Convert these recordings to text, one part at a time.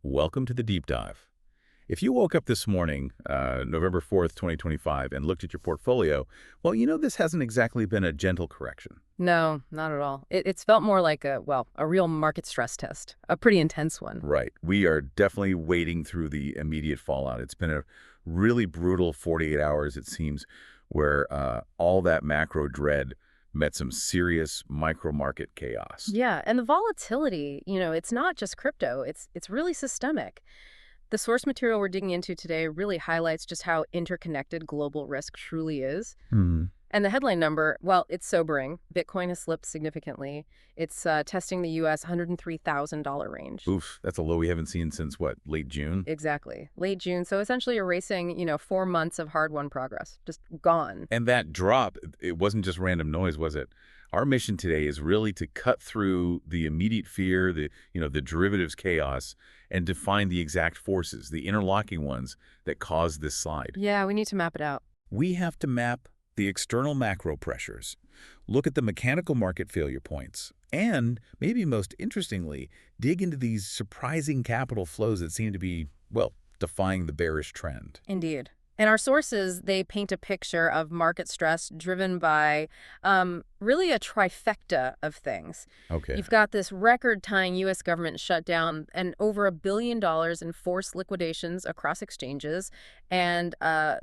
Welcome to the deep dive. If you woke up this morning, November 4th, 2025, and looked at your portfolio, well, this hasn't exactly been a gentle correction. No, not at all. It's felt more like a real market stress test, a pretty intense one. Right. We are definitely wading through the immediate fallout. It's been a really brutal 48 hours, it seems, where all that macro dread met some serious micro-market chaos. Yeah, and the volatility, it's not just crypto, it's really systemic. The source material we're digging into today really highlights just how interconnected global risk truly is. Hmm. And the headline number, well, it's sobering. Bitcoin has slipped significantly. It's testing the U.S. $103,000 range. Oof, that's a low we haven't seen since, what, late June? Exactly. Late June. So essentially erasing, 4 months of hard-won progress. Just gone. And that drop, it wasn't just random noise, was it? Our mission today is really to cut through the immediate fear, the derivatives chaos, and to find the exact forces, the interlocking ones that caused this slide. Yeah, we need to map it out. We have to map the external macro pressures, look at the mechanical market failure points, and, maybe most interestingly, dig into these surprising capital flows that seem to be, well, defying the bearish trend. Indeed. And our sources, they paint a picture of market stress driven by really a trifecta of things. Okay. You've got this record-tying U.S. government shutdown and over $1 billion in forced liquidations across exchanges, and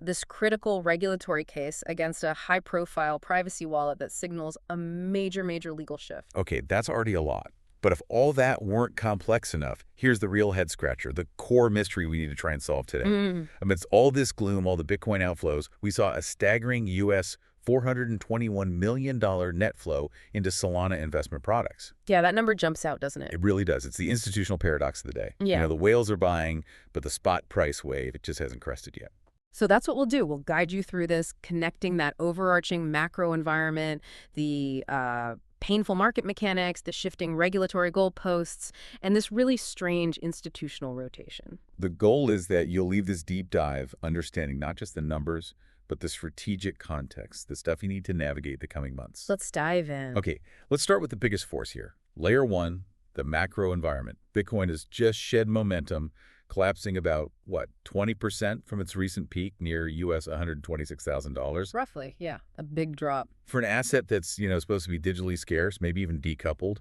this critical regulatory case against a high-profile privacy wallet that signals a major, major legal shift. Okay, that's already a lot. But if all that weren't complex enough, here's the real head-scratcher, the core mystery we need to try and solve today. Amidst all this gloom, all the Bitcoin outflows, we saw a staggering U.S. $421 million net flow into Solana investment products. Yeah, that number jumps out, doesn't it? It really does. It's the institutional paradox of the day. Yeah. The whales are buying, but the spot price wave, it just hasn't crested yet. So that's what we'll do. We'll guide you through this, connecting that overarching macro environment, the painful market mechanics, the shifting regulatory goalposts, and this really strange institutional rotation. The goal is that you'll leave this deep dive understanding not just the numbers, but the strategic context, the stuff you need to navigate the coming months. Let's dive in. Okay, let's start with the biggest force here. Layer one, the macro environment. Bitcoin has just shed momentum, collapsing about, 20% from its recent peak near US $126,000. Roughly, yeah. A big drop. For an asset that's, supposed to be digitally scarce, maybe even decoupled,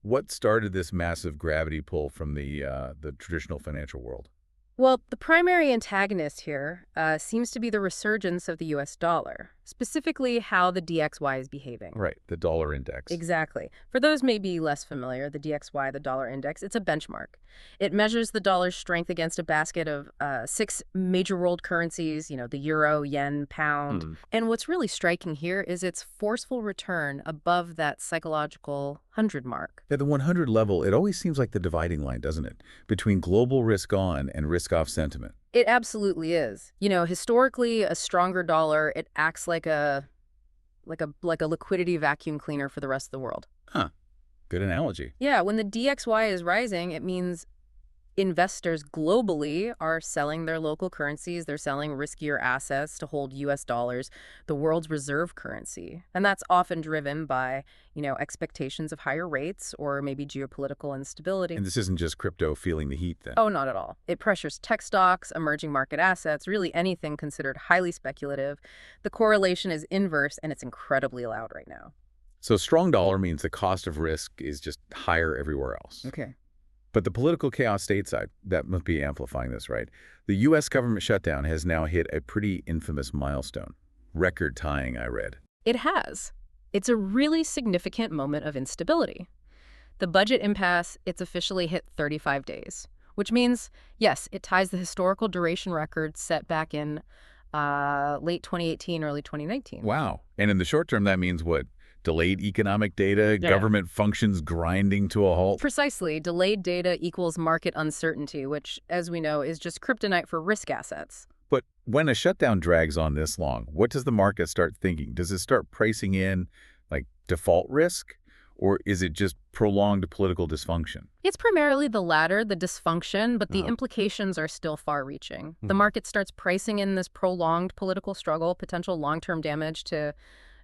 what started this massive gravity pull from the traditional financial world? Well, the primary antagonist here seems to be the resurgence of the U.S. dollar, specifically how the DXY is behaving. Right, the dollar index. Exactly. For those maybe less familiar, the DXY, the dollar index, it's a benchmark. It measures the dollar's strength against a basket of 6 major world currencies, the euro, yen, pound. And what's really striking here is its forceful return above that psychological 100 mark. At the 100 level, it always seems like the dividing line, doesn't it? Between global risk-on and risk-off sentiment. It absolutely is. Historically, a stronger dollar, it acts like a liquidity vacuum cleaner for the rest of the world. Huh. Good analogy. Yeah, when the DXY is rising, it means investors globally are selling their local currencies. They're selling riskier assets to hold U.S. dollars, the world's reserve currency. And that's often driven by, expectations of higher rates or maybe geopolitical instability. And this isn't just crypto feeling the heat then? Oh, not at all. It pressures tech stocks, emerging market assets, really anything considered highly speculative. The correlation is inverse, and it's incredibly loud right now. So strong dollar means the cost of risk is just higher everywhere else. Okay. But the political chaos stateside, that must be amplifying this, right? The U.S. government shutdown has now hit a pretty infamous milestone. Record-tying, I read. It has. It's a really significant moment of instability. The budget impasse, it's officially hit 35 days, which means, yes, it ties the historical duration record set back in late 2018, early 2019. Wow. And in the short term, that means what? Delayed economic data, government functions grinding to a halt? Precisely. Delayed data equals market uncertainty, which, as we know, is just kryptonite for risk assets. But when a shutdown drags on this long, what does the market start thinking? Does it start pricing in, default risk? Or is it just prolonged political dysfunction? It's primarily the latter, the dysfunction, but the implications are still far-reaching. The market starts pricing in this prolonged political struggle, potential long-term damage to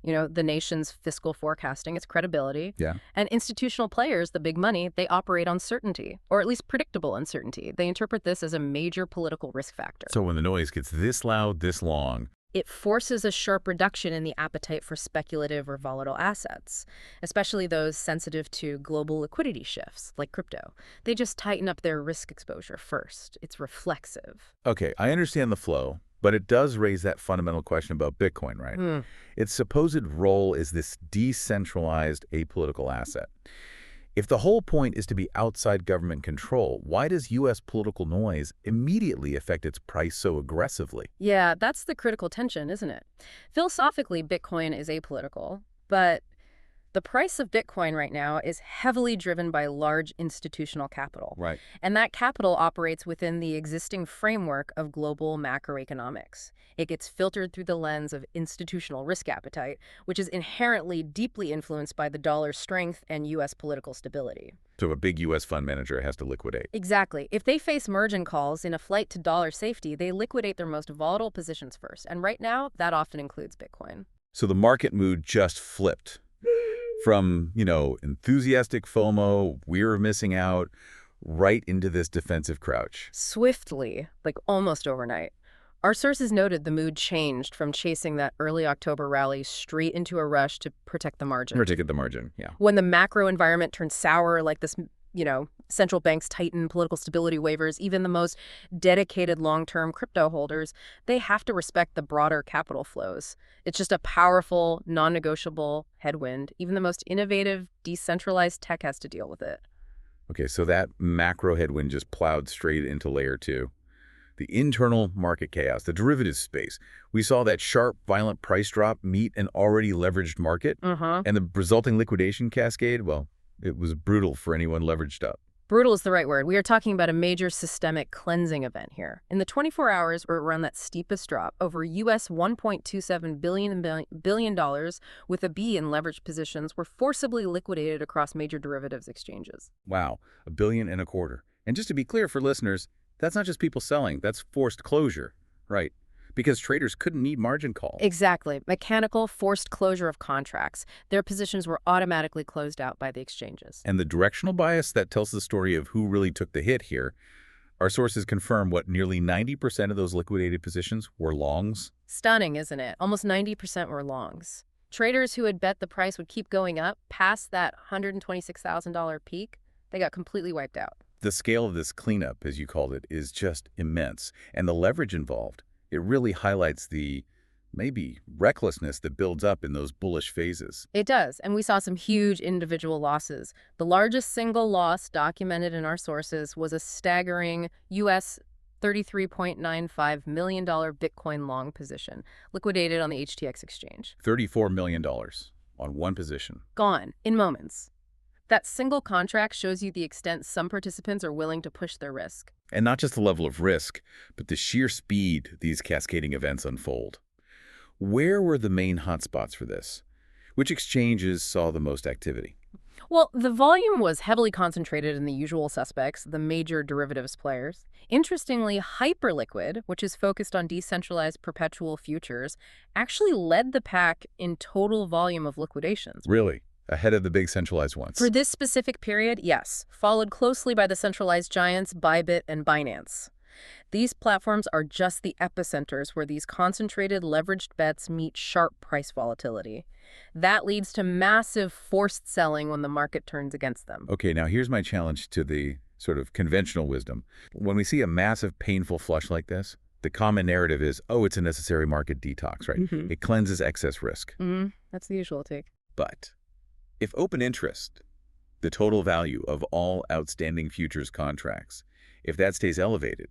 the nation's fiscal forecasting, its credibility. Yeah. And institutional players, the big money, they operate on certainty, or at least predictable uncertainty. They interpret this as a major political risk factor. So when the noise gets this loud, this long, it forces a sharp reduction in the appetite for speculative or volatile assets, especially those sensitive to global liquidity shifts, like crypto. They just tighten up their risk exposure first. It's reflexive. okay, I understand the flow, but it does raise that fundamental question about Bitcoin, right? Its supposed role is this decentralized apolitical asset. If the whole point is to be outside government control, why does U.S. political noise immediately affect its price so aggressively? Yeah, that's the critical tension, isn't it? Philosophically, Bitcoin is apolitical, but the price of Bitcoin right now is heavily driven by large institutional capital. Right. And that capital operates within the existing framework of global macroeconomics. It gets filtered through the lens of institutional risk appetite, which is inherently deeply influenced by the dollar's strength and U.S. political stability. So a big U.S. fund manager has to liquidate. Exactly. If they face margin calls in a flight to dollar safety, they liquidate their most volatile positions first. And right now, that often includes Bitcoin. So the market mood just flipped from, enthusiastic FOMO, we're missing out, right into this defensive crouch. Swiftly, like almost overnight. Our sources noted the mood changed from chasing that early October rally straight into a rush to protect the margin. Protect the margin, yeah. When the macro environment turned sour, like this, central banks tighten, political stability waivers, even the most dedicated long-term crypto holders, they have to respect the broader capital flows. It's just a powerful, non-negotiable headwind. Even the most innovative, decentralized tech has to deal with it. Okay, so that macro headwind just plowed straight into layer 2. The internal market chaos, the derivatives space. We saw that sharp, violent price drop meet an already leveraged market, and the resulting liquidation cascade, well, it was brutal for anyone leveraged up. Brutal is the right word. We are talking about a major systemic cleansing event here. In the 24 hours where it ran that steepest drop, over US $1.27 billion with a B in leveraged positions were forcibly liquidated across major derivatives exchanges. Wow, $1.25 billion. And just to be clear for listeners, that's not just people selling, that's forced closure, right? Because traders couldn't meet margin calls. Exactly. Mechanical, forced closure of contracts. Their positions were automatically closed out by the exchanges. And the directional bias that tells the story of who really took the hit here, our sources confirm what nearly 90% of those liquidated positions were longs. Stunning, isn't it? Almost 90% were longs. Traders who had bet the price would keep going up past that $126,000 peak, they got completely wiped out. The scale of this cleanup, as you called it, is just immense. And the leverage involved, it really highlights the maybe recklessness that builds up in those bullish phases. It does, and we saw some huge individual losses. The largest single loss documented in our sources was a staggering US $33.95 million Bitcoin long position, liquidated on the HTX exchange. $34 million on one position. Gone in moments. That single contract shows you the extent some participants are willing to push their risk. And not just the level of risk, but the sheer speed these cascading events unfold. Where were the main hotspots for this? Which exchanges saw the most activity? Well, the volume was heavily concentrated in the usual suspects, the major derivatives players. Interestingly, Hyperliquid, which is focused on decentralized perpetual futures, actually led the pack in total volume of liquidations. Really? Ahead of the big centralized ones? For this specific period, yes, followed closely by the centralized giants Bybit and Binance. These platforms are just the epicenters where these concentrated leveraged bets meet sharp price volatility. That leads to massive forced selling when the market turns against them. Okay, now here's my challenge to the sort of conventional wisdom. When we see a massive, painful flush like this, the common narrative is, oh, it's a necessary market detox, right? It cleanses excess risk. That's the usual take. But if open interest, the total value of all outstanding futures contracts, if that stays elevated,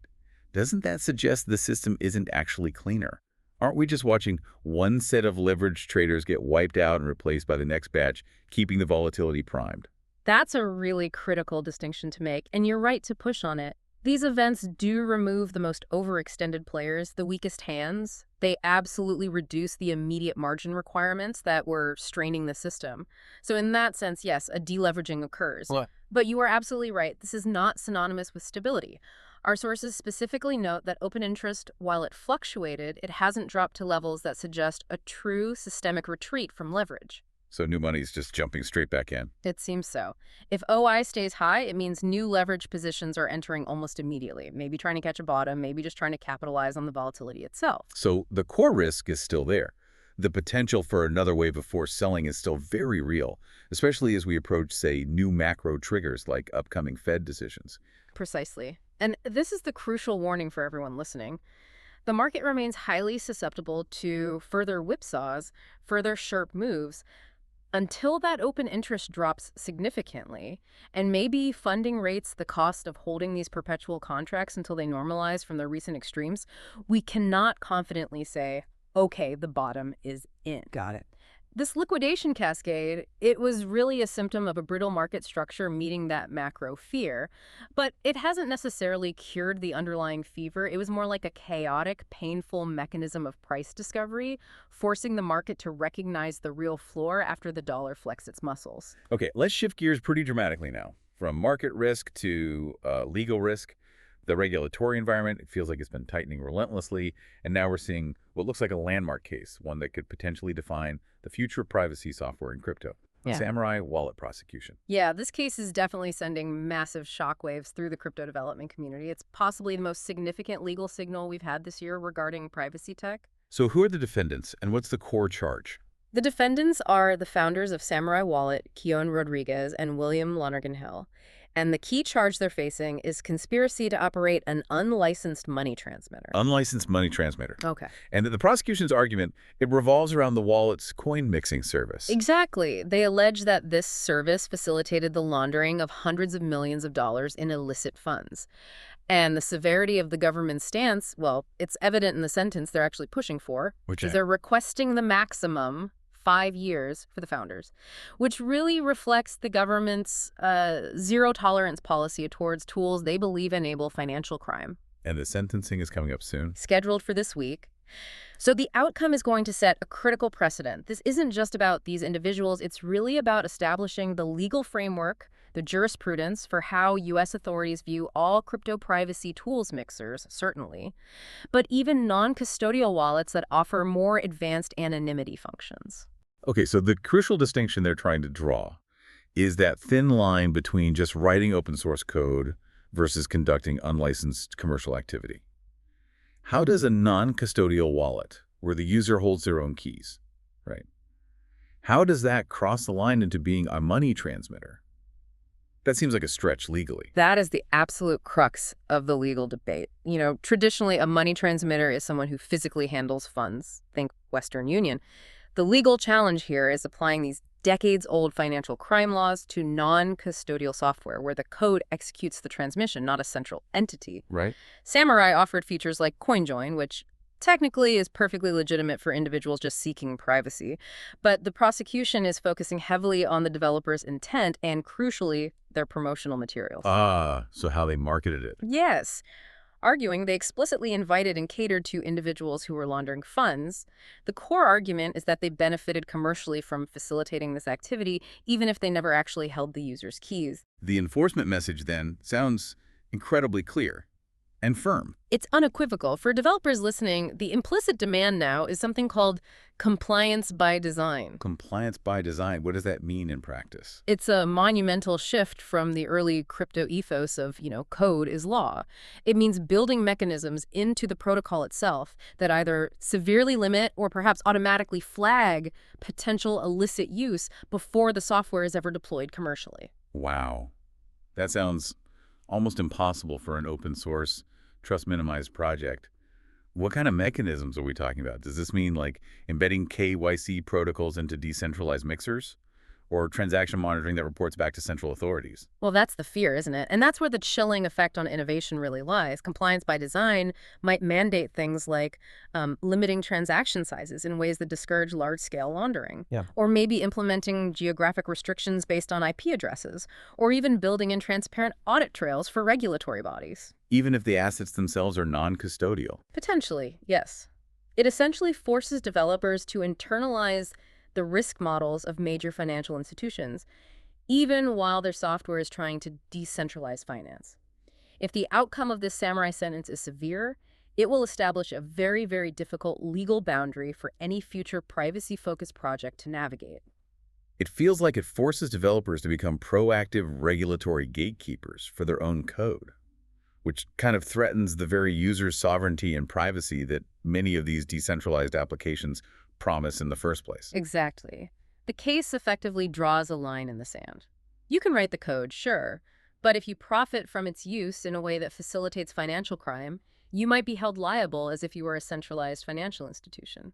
doesn't that suggest the system isn't actually cleaner? Aren't we just watching one set of leveraged traders get wiped out and replaced by the next batch, keeping the volatility primed? That's a really critical distinction to make, and you're right to push on it. These events do remove the most overextended players, the weakest hands. They absolutely reduce the immediate margin requirements that were straining the system. So in that sense, yes, a deleveraging occurs. What? But you are absolutely right. This is not synonymous with stability. Our sources specifically note that open interest, while it fluctuated, it hasn't dropped to levels that suggest a true systemic retreat from leverage. So new money's just jumping straight back in. It seems so. If OI stays high, it means new leverage positions are entering almost immediately, maybe trying to catch a bottom, maybe just trying to capitalize on the volatility itself. So the core risk is still there. The potential for another wave of forced selling is still very real, especially as we approach, say, new macro triggers like upcoming Fed decisions. Precisely. And this is the crucial warning for everyone listening. The market remains highly susceptible to further whipsaws, further sharp moves, until that open interest drops significantly, and maybe funding rates the cost of holding these perpetual contracts until they normalize from their recent extremes. We cannot confidently say, okay, the bottom is in. Got it. This liquidation cascade, it was really a symptom of a brittle market structure meeting that macro fear, but it hasn't necessarily cured the underlying fever. It was more like a chaotic, painful mechanism of price discovery, forcing the market to recognize the real floor after the dollar flexed its muscles. Okay, let's shift gears pretty dramatically now. From market risk to legal risk. The regulatory environment, it feels like it's been tightening relentlessly, and now we're seeing what looks like a landmark case, one that could potentially define the future of privacy software in crypto. Yeah. Samourai Wallet prosecution. Yeah, this case is definitely sending massive shockwaves through the crypto development community. It's possibly the most significant legal signal we've had this year regarding privacy tech. So who are the defendants, and what's the core charge? The defendants are the founders of Samourai Wallet, Keon Rodriguez, and William Lonergan Hill. And the key charge they're facing is conspiracy to operate an unlicensed money transmitter. Unlicensed money transmitter. Okay. And the prosecution's argument, it revolves around the wallet's coin mixing service. Exactly. They allege that this service facilitated the laundering of hundreds of millions of dollars in illicit funds. And the severity of the government's stance, well, it's evident in the sentence they're actually pushing for, Which is they're requesting the maximum 5 years for the founders, which really reflects the government's zero-tolerance policy towards tools they believe enable financial crime. And the sentencing is coming up soon. Scheduled for this week. So the outcome is going to set a critical precedent. This isn't just about these individuals. It's really about establishing the legal framework, the jurisprudence for how U.S. authorities view all crypto privacy tools mixers, certainly, but even non-custodial wallets that offer more advanced anonymity functions. Okay, so the crucial distinction they're trying to draw is that thin line between just writing open source code versus conducting unlicensed commercial activity. How does a non-custodial wallet, where the user holds their own keys, right? How does that cross the line into being a money transmitter? That seems like a stretch legally. That is the absolute crux of the legal debate. You know, traditionally, a money transmitter is someone who physically handles funds. Think Western Union. The legal challenge here is applying these decades-old financial crime laws to non-custodial software, where the code executes the transmission, not a central entity. Right. Samourai offered features like CoinJoin, which technically is perfectly legitimate for individuals just seeking privacy. But the prosecution is focusing heavily on the developer's intent and, crucially, their promotional materials. So how they marketed it. Yes. Arguing they explicitly invited and catered to individuals who were laundering funds. The core argument is that they benefited commercially from facilitating this activity, even if they never actually held the user's keys. The enforcement message, then, sounds incredibly clear and firm. It's unequivocal. For developers listening, the implicit demand now is something called compliance by design. Compliance by design, what does that mean in practice? It's a monumental shift from the early crypto ethos of, code is law. It means building mechanisms into the protocol itself that either severely limit or perhaps automatically flag potential illicit use before the software is ever deployed commercially. Wow. That sounds almost impossible for an open source, trust-minimized project. What kind of mechanisms are we talking about? Does this mean like embedding KYC protocols into decentralized mixers? Or transaction monitoring that reports back to central authorities? Well, that's the fear, isn't it? And that's where the chilling effect on innovation really lies. Compliance by design might mandate things like limiting transaction sizes in ways that discourage large-scale laundering. Yeah. Or maybe implementing geographic restrictions based on IP addresses, or even building in transparent audit trails for regulatory bodies. Even if the assets themselves are non-custodial? Potentially, yes. It essentially forces developers to internalize the risk models of major financial institutions, even while their software is trying to decentralize finance. If the outcome of this samurai sentence is severe, it will establish a very, very difficult legal boundary for any future privacy-focused project to navigate. It feels like it forces developers to become proactive regulatory gatekeepers for their own code, which kind of threatens the very user's sovereignty and privacy that many of these decentralized applications promise in the first place. Exactly. The case effectively draws a line in the sand. You can write the code, sure, but if you profit from its use in a way that facilitates financial crime, you might be held liable as if you were a centralized financial institution.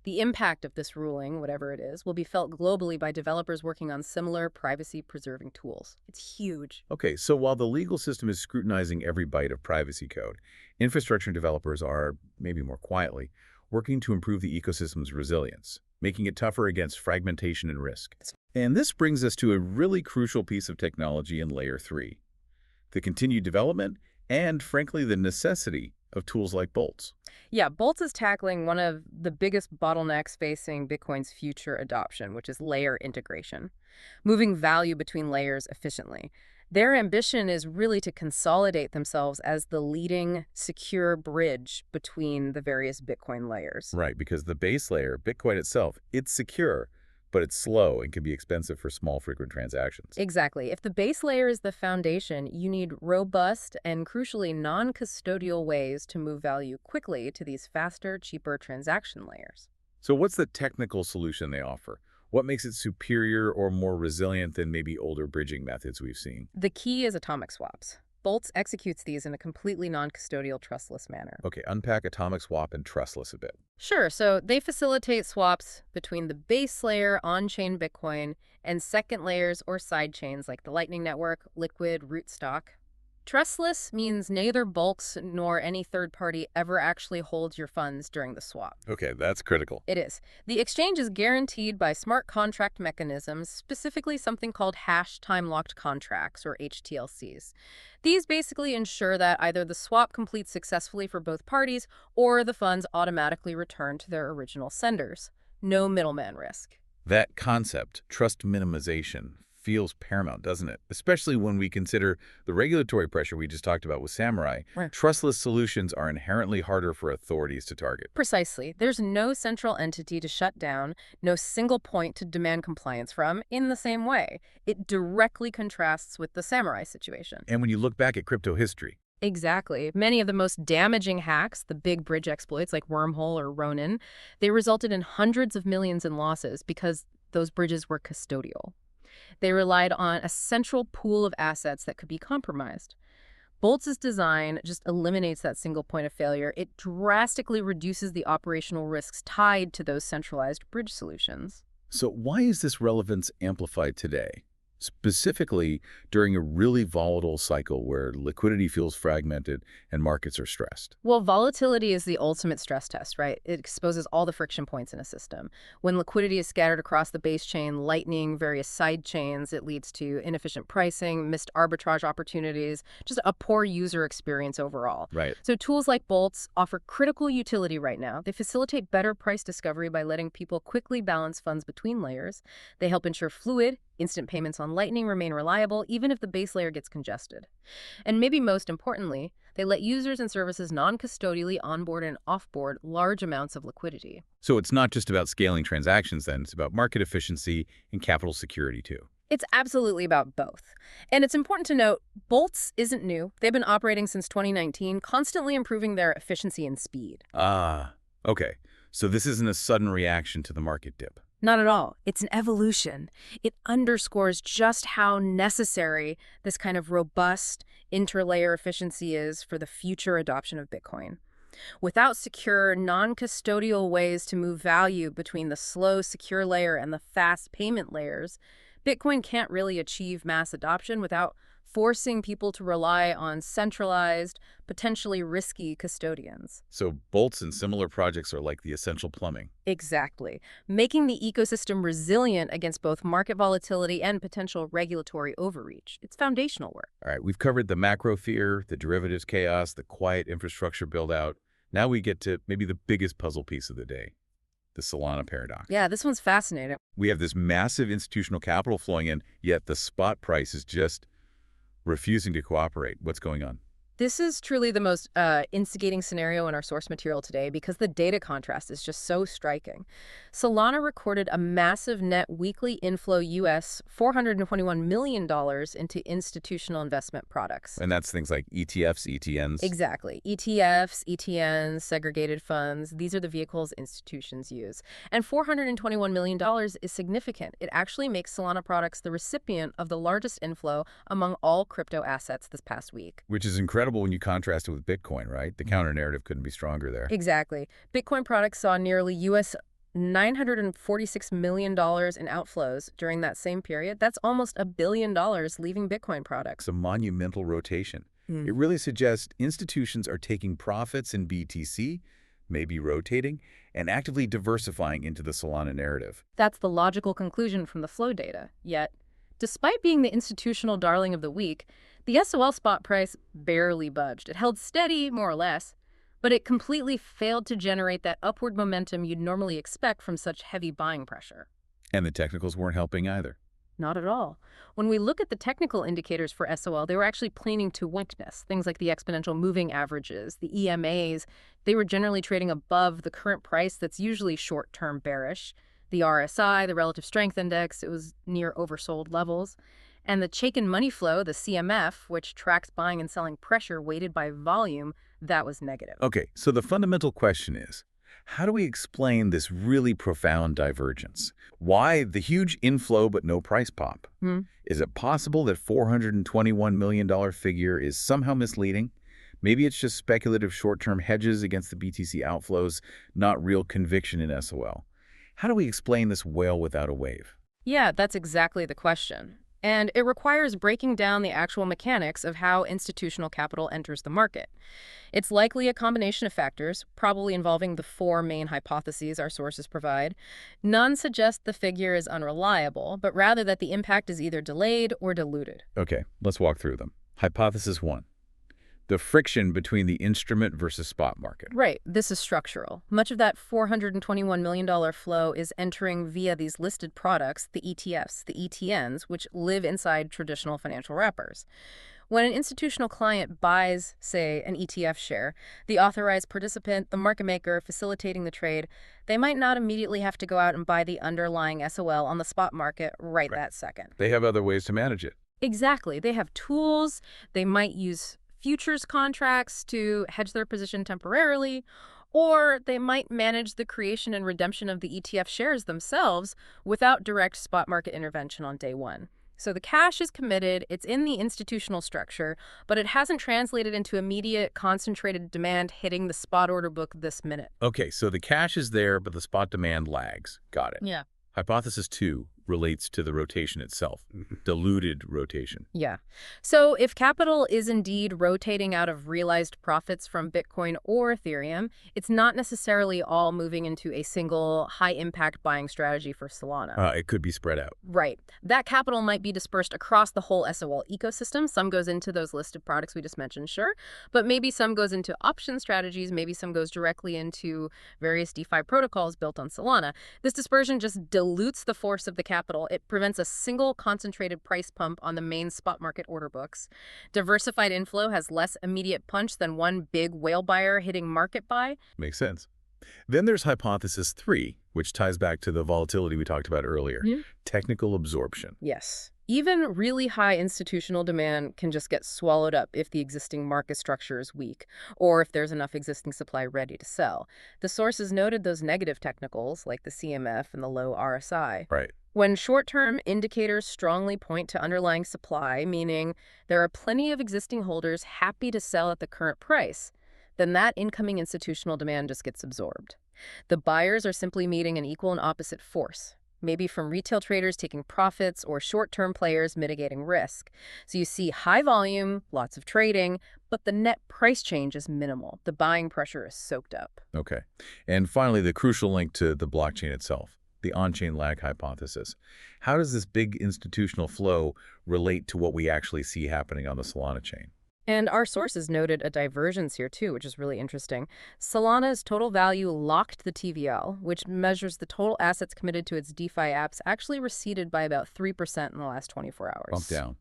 The impact of this ruling, whatever it is, will be felt globally by developers working on similar privacy-preserving tools. It's huge. Okay, so while the legal system is scrutinizing every byte of privacy code, infrastructure developers are, maybe more quietly, working to improve the ecosystem's resilience, making it tougher against fragmentation and risk. And this brings us to a really crucial piece of technology in Layer 3, the continued development and, frankly, the necessity of tools like Boltz. Yeah, Boltz is tackling one of the biggest bottlenecks facing Bitcoin's future adoption, which is layer integration, moving value between layers efficiently. Their ambition is really to consolidate themselves as the leading secure bridge between the various Bitcoin layers. Right, because the base layer, Bitcoin itself, it's secure, but it's slow and can be expensive for small, frequent transactions. Exactly. If the base layer is the foundation, you need robust and crucially non-custodial ways to move value quickly to these faster, cheaper transaction layers. So what's the technical solution they offer? What makes it superior or more resilient than maybe older bridging methods we've seen? The key is atomic swaps. Boltz executes these in a completely non-custodial, trustless manner. Okay, unpack atomic swap and trustless a bit. Sure, so they facilitate swaps between the base layer on-chain Bitcoin and second layers or side chains like the Lightning Network, Liquid, Rootstock. Trustless means neither Boltz nor any third party ever actually holds your funds during the swap. Okay, that's critical. It is. The exchange is guaranteed by smart contract mechanisms, specifically something called hash time-locked contracts, or HTLCs. These basically ensure that either the swap completes successfully for both parties or the funds automatically return to their original senders. No middleman risk. That concept, trust minimization, feels paramount, doesn't it? Especially when we consider the regulatory pressure we just talked about with Samourai. Right. Trustless solutions are inherently harder for authorities to target. Precisely. There's no central entity to shut down, no single point to demand compliance from in the same way. It directly contrasts with the Samourai situation. And when you look back at crypto history, Exactly. Many of the most damaging hacks, the big bridge exploits like Wormhole or Ronin, they resulted in hundreds of millions in losses because those bridges were custodial. They relied on a central pool of assets that could be compromised. Boltz's design just eliminates that single point of failure. It drastically reduces the operational risks tied to those centralized bridge solutions. so why is this relevance amplified today? Specifically during a really volatile cycle where liquidity feels fragmented and markets are stressed. Well, volatility is the ultimate stress test, right? It exposes all the friction points in a system. When liquidity is scattered across the base chain, Lightning, various side chains, it leads to inefficient pricing, missed arbitrage opportunities, just a poor user experience overall. Right. So tools like Boltz offer critical utility right now. They facilitate better price discovery by letting people quickly balance funds between layers. They help ensure fluid, instant payments on Lightning remain reliable even if the base layer gets congested. And maybe most importantly, they let users and services non-custodially onboard and offboard large amounts of liquidity. So it's not just about scaling transactions then, it's about market efficiency and capital security too. It's absolutely about both. And it's important to note, Boltz isn't new. They've been operating since 2019, constantly improving their efficiency and speed. Ah, okay. So this isn't a sudden reaction to the market dip. Not at all. It's an evolution. It underscores just how necessary this kind of robust interlayer efficiency is for the future adoption of Bitcoin. Without secure, non-custodial ways to move value between the slow, secure layer and the fast payment layers, Bitcoin can't really achieve mass adoption without forcing people to rely on centralized, potentially risky custodians. So Boltz and similar projects are like the essential plumbing. Exactly. Making the ecosystem resilient against both market volatility and potential regulatory overreach. It's foundational work. All right, we've covered the macro fear, the derivatives chaos, the quiet infrastructure build-out. Now we get to maybe the biggest puzzle piece of the day, the Solana paradox. Yeah, this one's fascinating. We have this massive institutional capital flowing in, yet the spot price is just refusing to cooperate. What's going on? This is truly the most instigating scenario in our source material today because the data contrast is just so striking. Solana recorded a massive net weekly inflow US $421 million into institutional investment products. And that's things like ETFs, ETNs. Exactly. ETFs, ETNs, segregated funds, these are the vehicles institutions use. And $421 million is significant. It actually makes Solana products the recipient of the largest inflow among all crypto assets this past week. Which is incredible when you contrast it with Bitcoin, right? The counter narrative couldn't be stronger there. Exactly. Bitcoin products saw nearly US $946 million in outflows during that same period. That's almost $1 billion leaving Bitcoin products. It's a monumental rotation. Hmm. It really suggests institutions are taking profits in BTC, maybe rotating, and actively diversifying into the Solana narrative. That's the logical conclusion from the flow data. Yet, despite being the institutional darling of the week, the SOL spot price barely budged. It held steady, more or less, but it completely failed to generate that upward momentum you'd normally expect from such heavy buying pressure. And the technicals weren't helping either. Not at all. When we look at the technical indicators for SOL, they were actually pointing to weakness. Things like the exponential moving averages, the EMAs, they were generally trading above the current price that's usually short-term bearish. The RSI, the relative strength index, it was near oversold levels. And the Chaikin money flow, the CMF, which tracks buying and selling pressure weighted by volume, that was negative. Okay, so the fundamental question is, how do we explain this really profound divergence? Why the huge inflow but no price pop? Is it possible that $421 million figure is somehow misleading? Maybe it's just speculative short-term hedges against the BTC outflows, not real conviction in SOL. How do we explain this whale without a wave? Yeah, that's exactly the question. And it requires breaking down the actual mechanics of how institutional capital enters the market. It's likely a combination of factors, probably involving the four main hypotheses our sources provide. None suggest the figure is unreliable, but rather that the impact is either delayed or diluted. Okay, let's walk through them. Hypothesis 1. The friction between the instrument versus spot market. Right, this is structural. Much of that $421 million flow is entering via these listed products, the ETFs, the ETNs, which live inside traditional financial wrappers. When an institutional client buys, say, an ETF share, the authorized participant, the market maker facilitating the trade, they might not immediately have to go out and buy the underlying SOL on the spot market right that second. They have other ways to manage it. Exactly. They have tools. They might use futures contracts to hedge their position temporarily, or they might manage the creation and redemption of the ETF shares themselves without direct spot market intervention on day one. So the cash is committed, it's in the institutional structure, but it hasn't translated into immediate concentrated demand hitting the spot order book this minute. Okay, so the cash is there, but the spot demand lags. Got it. Yeah. Hypothesis 2 relates to the rotation itself, diluted rotation. Yeah. So if capital is indeed rotating out of realized profits from Bitcoin or Ethereum, it's not necessarily all moving into a single high-impact buying strategy for Solana. It could be spread out. Right. That capital might be dispersed across the whole SOL ecosystem. Some goes into those listed products we just mentioned, sure, but maybe some goes into option strategies, maybe some goes directly into various DeFi protocols built on Solana. This dispersion just dilutes the force of the capital. It prevents a single concentrated price pump on the main spot market order books. Diversified inflow has less immediate punch than one big whale buyer hitting market buy. Makes sense. Then there's hypothesis 3, which ties back to the volatility we talked about earlier, technical absorption. Yes. Even really high institutional demand can just get swallowed up if the existing market structure is weak, or if there's enough existing supply ready to sell. The sources noted those negative technicals, like the CMF and the low RSI. Right. When short-term indicators strongly point to underlying supply, meaning there are plenty of existing holders happy to sell at the current price, then that incoming institutional demand just gets absorbed. The buyers are simply meeting an equal and opposite force, maybe from retail traders taking profits or short-term players mitigating risk. So you see high volume, lots of trading, but the net price change is minimal. The buying pressure is soaked up. Okay. And finally, the crucial link to the blockchain itself, the on-chain lag hypothesis. How does this big institutional flow relate to what we actually see happening on the Solana chain? And our sources noted a divergence here too, which is really interesting. Solana's total value locked the TVL, which measures the total assets committed to its DeFi apps, actually receded by about 3% in the last 24 hours. Bump down.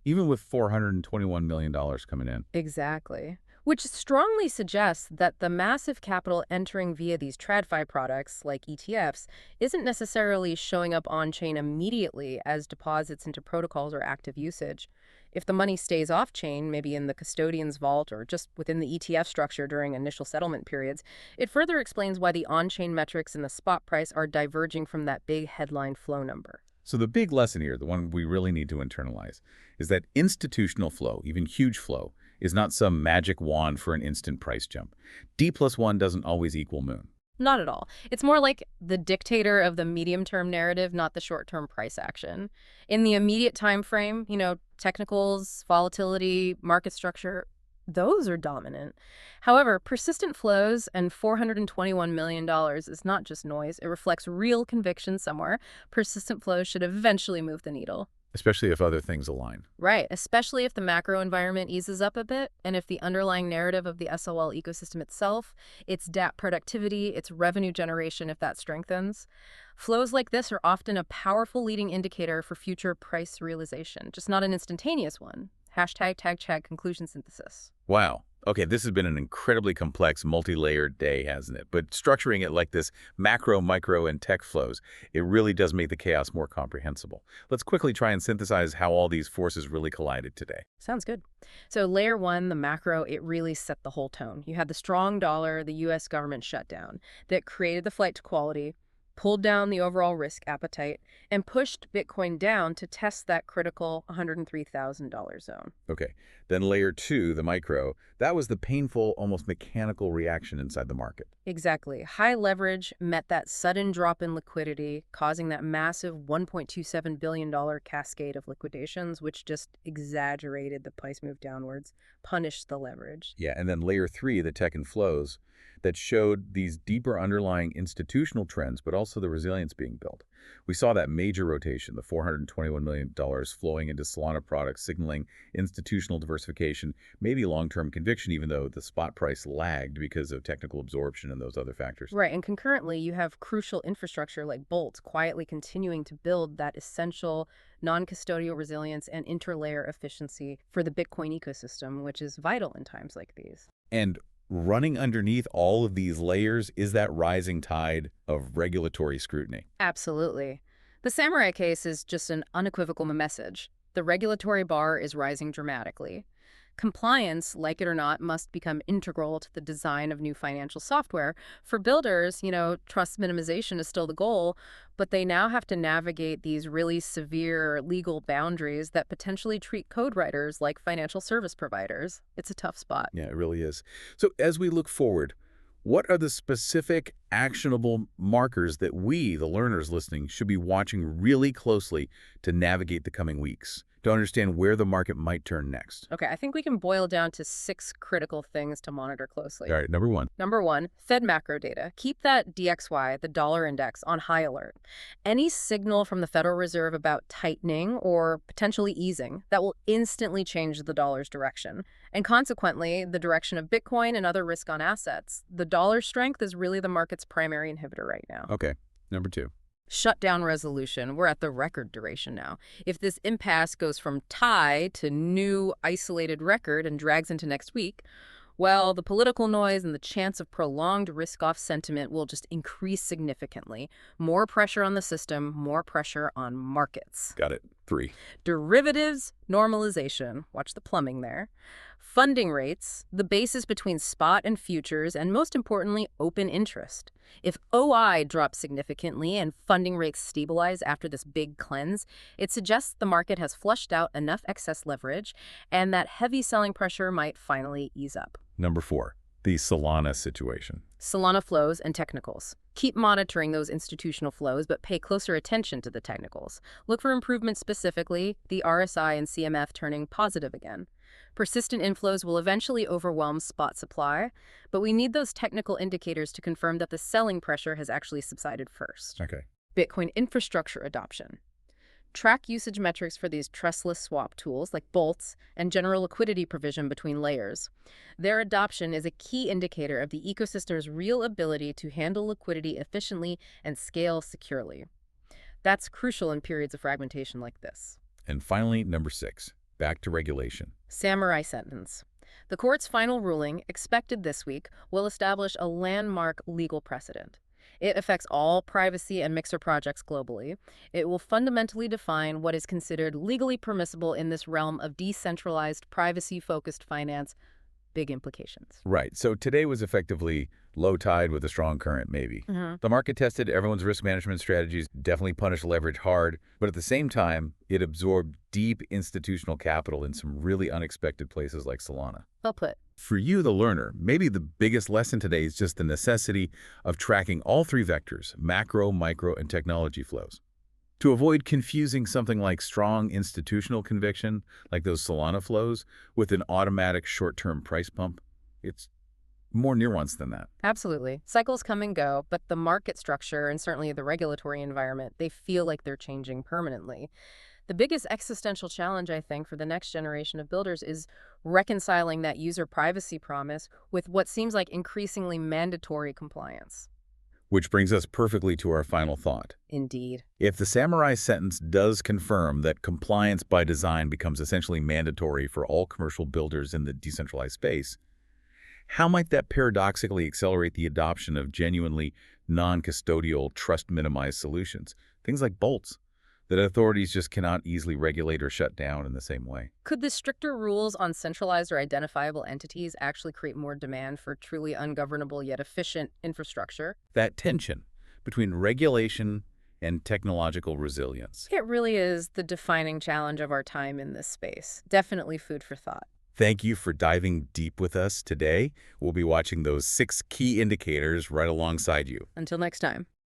even with $421 million coming in. Exactly. Which strongly suggests that the massive capital entering via these TradFi products, like ETFs, isn't necessarily showing up on-chain immediately as deposits into protocols or active usage. If the money stays off-chain, maybe in the custodian's vault or just within the ETF structure during initial settlement periods, it further explains why the on-chain metrics in the spot price are diverging from that big headline flow number. So the big lesson here, the one we really need to internalize, is that institutional flow, even huge flow, is not some magic wand for an instant price jump. D+1 doesn't always equal moon. Not at all. It's more like the dictator of the medium-term narrative, not the short-term price action. In the immediate time frame, technicals, volatility, market structure, those are dominant. However, persistent flows and $421 million is not just noise. It reflects real conviction somewhere. Persistent flows should eventually move the needle. Especially if other things align. Right, especially if the macro environment eases up a bit and if the underlying narrative of the SOL ecosystem itself, its DApp productivity, its revenue generation, if that strengthens. Flows like this are often a powerful leading indicator for future price realization, just not an instantaneous one. #tag conclusion synthesis. Wow. Okay, this has been an incredibly complex, multi-layered day, hasn't it? But structuring it like this, macro, micro, and tech flows, it really does make the chaos more comprehensible. Let's quickly try and synthesize how all these forces really collided today. Sounds good. So layer one, the macro, it really set the whole tone. You had the strong dollar, the U.S. government shutdown that created the flight to quality, pulled down the overall risk appetite, and pushed Bitcoin down to test that critical $103,000 zone. Okay, then layer two, the micro, that was the painful, almost mechanical reaction inside the market. Exactly. High leverage met that sudden drop in liquidity, causing that massive $1.27 billion cascade of liquidations, which just exaggerated the price move downwards, punished the leverage. Yeah, and then layer three, the tech and flows, that showed these deeper underlying institutional trends, but also the resilience being built. We saw that major rotation, the $421 million flowing into Solana products, signaling institutional diversification, maybe long-term conviction, even though the spot price lagged because of technical absorption and those other factors. Right, and concurrently, you have crucial infrastructure like Boltz quietly continuing to build that essential non-custodial resilience and interlayer efficiency for the Bitcoin ecosystem, which is vital in times like these. And running underneath all of these layers is that rising tide of regulatory scrutiny. Absolutely. The Samourai case is just an unequivocal message. The regulatory bar is rising dramatically. Compliance, like it or not, must become integral to the design of new financial software. For builders, trust minimization is still the goal, but they now have to navigate these really severe legal boundaries that potentially treat code writers like financial service providers. It's a tough spot. Yeah, it really is. So as we look forward, what are the specific actionable markers that we, the learners listening, should be watching really closely to navigate the coming weeks, to understand where the market might turn next? Okay, I think we can boil down to 6 critical things to monitor closely. All right, number one. Number one, Fed macro data. Keep that DXY, the dollar index, on high alert. Any signal from the Federal Reserve about tightening or potentially easing, that will instantly change the dollar's direction. And consequently, the direction of Bitcoin and other risk-on assets. The dollar strength is really the market's primary inhibitor right now. Okay, number two. Shutdown resolution. We're at the record duration now. If this impasse goes from tie to new isolated record and drags into next week, well, the political noise and the chance of prolonged risk-off sentiment will just increase significantly. More pressure on the system, more pressure on markets. Got it. 3. Derivatives normalization. Watch the plumbing there. Funding rates, the basis between spot and futures, and most importantly, open interest. If OI drops significantly and funding rates stabilize after this big cleanse, it suggests the market has flushed out enough excess leverage and that heavy selling pressure might finally ease up. Number 4, the Solana situation. Solana flows and technicals. Keep monitoring those institutional flows, but pay closer attention to the technicals. Look for improvements specifically, the RSI and CMF turning positive again. Persistent inflows will eventually overwhelm spot supply, but we need those technical indicators to confirm that the selling pressure has actually subsided first. Okay. Bitcoin infrastructure adoption. Track usage metrics for these trustless swap tools like Boltz and general liquidity provision between layers. Their adoption is a key indicator of the ecosystem's real ability to handle liquidity efficiently and scale securely. That's crucial in periods of fragmentation like this. And finally, number 6, back to regulation. Samurai sentence. The court's final ruling, expected this week, will establish a landmark legal precedent. It affects all privacy and mixer projects globally. It will fundamentally define what is considered legally permissible in this realm of decentralized, privacy-focused finance. Big implications. Right. So today was effectively low tide with a strong current, maybe. Mm-hmm. The market tested everyone's risk management strategies, definitely punished leverage hard, but at the same time, it absorbed deep institutional capital in some really unexpected places like Solana. Well put. For you, the learner, maybe the biggest lesson today is just the necessity of tracking all three vectors, macro, micro, and technology flows. To avoid confusing something like strong institutional conviction, like those Solana flows, with an automatic short-term price pump, it's more nuanced than that. Absolutely. Cycles come and go, but the market structure and certainly the regulatory environment, they feel like they're changing permanently. The biggest existential challenge, I think, for the next generation of builders is reconciling that user privacy promise with what seems like increasingly mandatory compliance. Which brings us perfectly to our final thought. Indeed. If the Samurai sentence does confirm that compliance by design becomes essentially mandatory for all commercial builders in the decentralized space, how might that paradoxically accelerate the adoption of genuinely non-custodial, trust-minimized solutions, things like Boltz, that authorities just cannot easily regulate or shut down in the same way? Could the stricter rules on centralized or identifiable entities actually create more demand for truly ungovernable yet efficient infrastructure? That tension between regulation and technological resilience. It really is the defining challenge of our time in this space. Definitely food for thought. Thank you for diving deep with us today. We'll be watching those 6 key indicators right alongside you. Until next time.